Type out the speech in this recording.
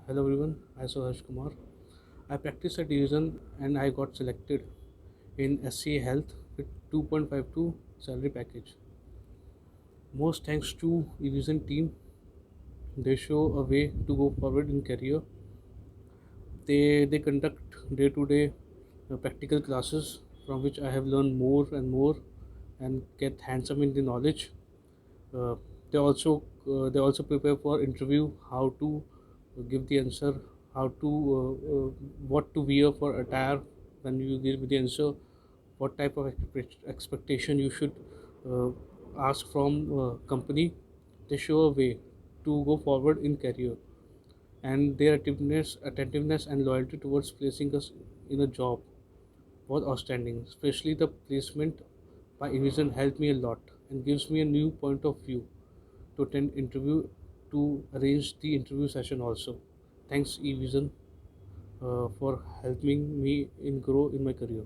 Hello everyone, I am Kumar. I practiced at Evision and I got selected in SCA Health with 2.52 salary package. Most thanks to Evision team, they show a way to go forward in career. They conduct day to day practical classes from which I have learned more and more and get hands-on in the knowledge. Uh, they also prepare for interview, how to give the answer, how to what to wear for attire when you give the answer, what type of expectation you should uh, ask from company. They show a way to go forward in career, and their attentiveness and loyalty towards placing us in a job was outstanding. Especially the placement by Evision helped me a lot and gives me a new point of view to attend interview, to arrange the interview session also. Thanks Evision for helping me in grow in my career.